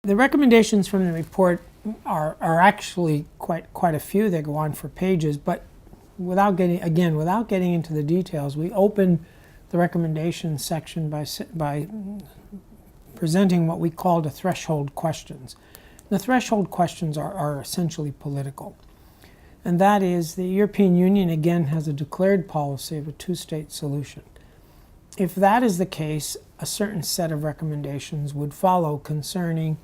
The recommendations from the report are actually quite a few. They go on for pages, but without getting into the details, we open the recommendations section by presenting what we called the threshold questions. The threshold questions are essentially political. And that is, the European Union again has a declared policy of a two-state solution. If that is the case, a certain set of recommendations would follow concerning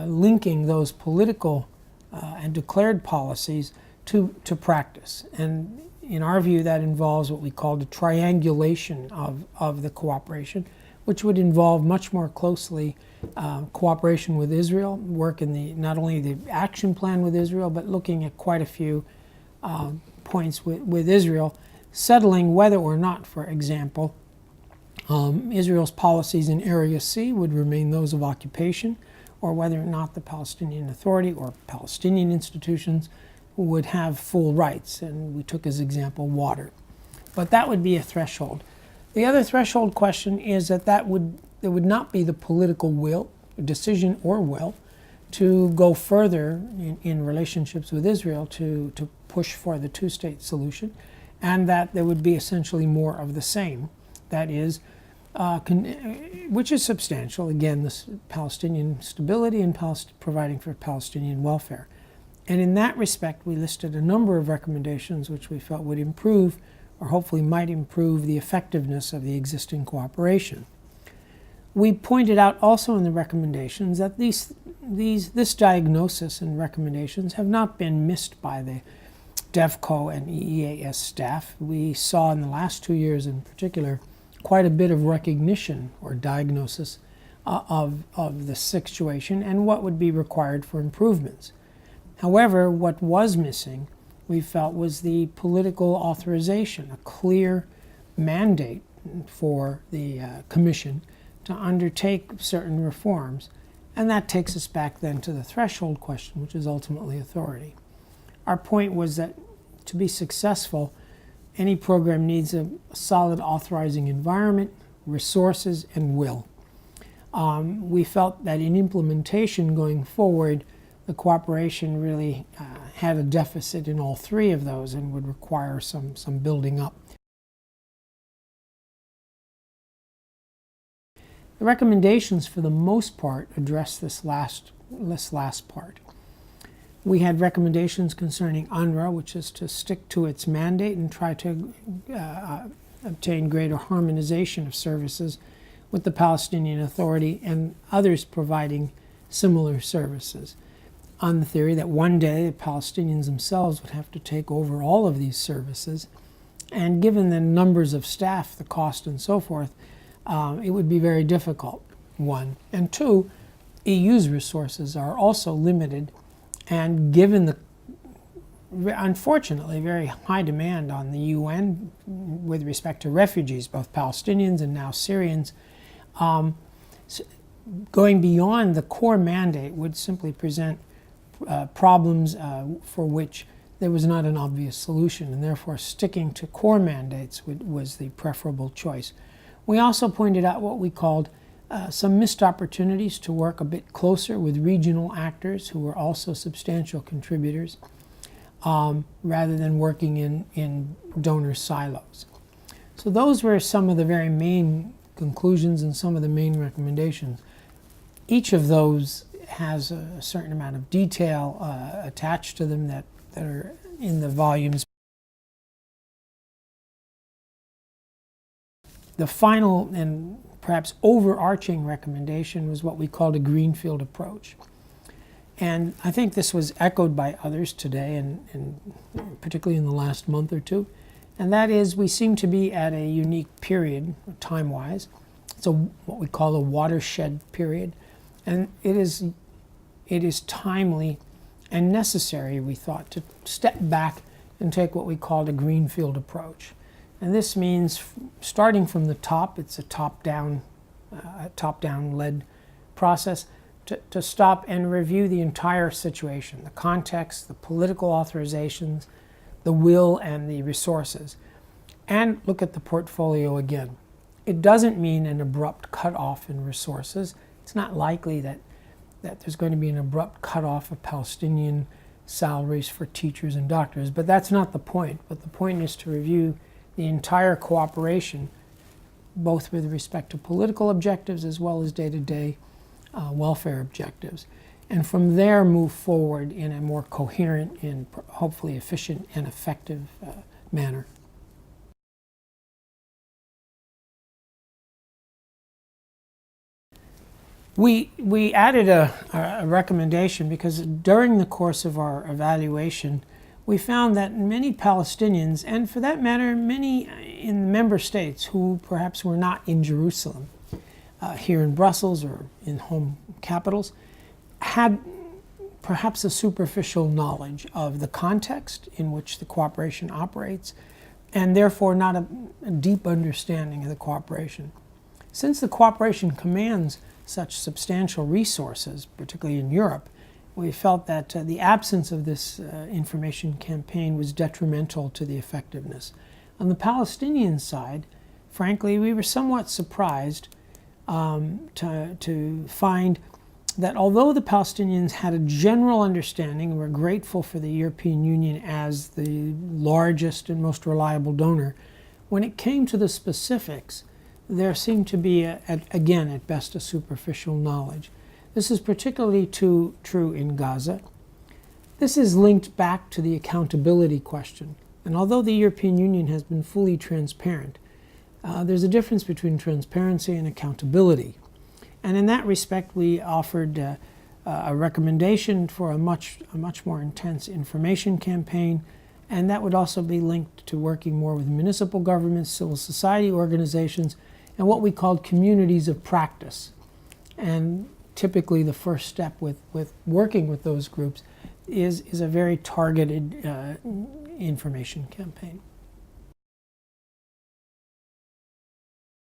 linking those political and declared policies to practice. And in our view, that involves what we call the triangulation of the cooperation, which would involve much more closely cooperation with Israel, work in not only the action plan with Israel, but looking at quite a few points with Israel, settling whether or not, for example, Israel's policies in Area C would remain those of occupation, or whether or not the Palestinian Authority or Palestinian institutions would have full rights. And we took as example water. But that would be a threshold. The other threshold question is that there would not be the political will, decision or will, to go further in relationships with Israel to push for the two-state solution, and that there would be essentially more of the same. That is, which is substantial, again, this Palestinian stability and providing for Palestinian welfare. And in that respect, we listed a number of recommendations which we felt would improve, or hopefully might improve, the effectiveness of the existing cooperation. We pointed out also in the recommendations that this diagnosis and recommendations have not been missed by the DevCo and EEAS staff. We saw in the last 2 years in particular quite a bit of recognition or diagnosis of the situation and what would be required for improvements. However, what was missing, we felt, was the political authorization, a clear mandate for the Commission to undertake certain reforms. And that takes us back then to the threshold question, which is ultimately authority. Our point was that to be successful, any program needs a solid authorizing environment, resources, and will. We felt that in implementation going forward, the cooperation really had a deficit in all three of those and would require some building up. The recommendations, for the most part, address this last part. We had recommendations concerning UNRWA, which is to stick to its mandate and try to obtain greater harmonization of services with the Palestinian Authority and others providing similar services, on the theory that one day the Palestinians themselves would have to take over all of these services. And given the numbers of staff, the cost, and so forth, it would be very difficult, one. And two, EU's resources are also limited, and given the, unfortunately, very high demand on the UN with respect to refugees, both Palestinians and now Syrians, going beyond the core mandate would simply present problems for which there was not an obvious solution, and therefore sticking to core mandates was the preferable choice. We also pointed out what we called some missed opportunities to work a bit closer with regional actors who were also substantial contributors, rather than working in donor silos. So those were some of the very main conclusions and some of the main recommendations. Each of those has a certain amount of detail attached to them that are in the volumes. The final and perhaps overarching recommendation was what we called a greenfield approach. And I think this was echoed by others today, and particularly in the last month or two. And that is, we seem to be at a unique period, time-wise. It's what we call a watershed period. And it is timely and necessary, we thought, to step back and take what we called a greenfield approach. And this means starting from the top, it's a top-down led process, to stop and review the entire situation, the context, the political authorizations, the will, and the resources, and look at the portfolio again. It doesn't mean an abrupt cutoff in resources. It's not likely that that there's going to be an abrupt cutoff of Palestinian salaries for teachers and doctors. But that's not the point. But the point is to review the entire cooperation, both with respect to political objectives as well as day-to-day welfare objectives. And from there move forward in a more coherent and hopefully efficient and effective manner. We added a recommendation because during the course of our evaluation, we found that many Palestinians, and for that matter, many in the member states who perhaps were not in Jerusalem, here in Brussels or in home capitals, had perhaps a superficial knowledge of the context in which the cooperation operates, and therefore not a deep understanding of the cooperation. Since the cooperation commands such substantial resources, particularly in Europe, we felt that the absence of this information campaign was detrimental to the effectiveness. On the Palestinian side, frankly, we were somewhat surprised to find that although the Palestinians had a general understanding and were grateful for the European Union as the largest and most reliable donor, when it came to the specifics, there seemed to be, again, at best, a superficial knowledge. This is particularly true in Gaza. This is linked back to the accountability question. And although the European Union has been fully transparent, there's a difference between transparency and accountability. And in that respect, we offered a recommendation for a much more intense information campaign, and that would also be linked to working more with municipal governments, civil society organizations, and what we called communities of practice. And typically the first step with working with those groups is a very targeted information campaign.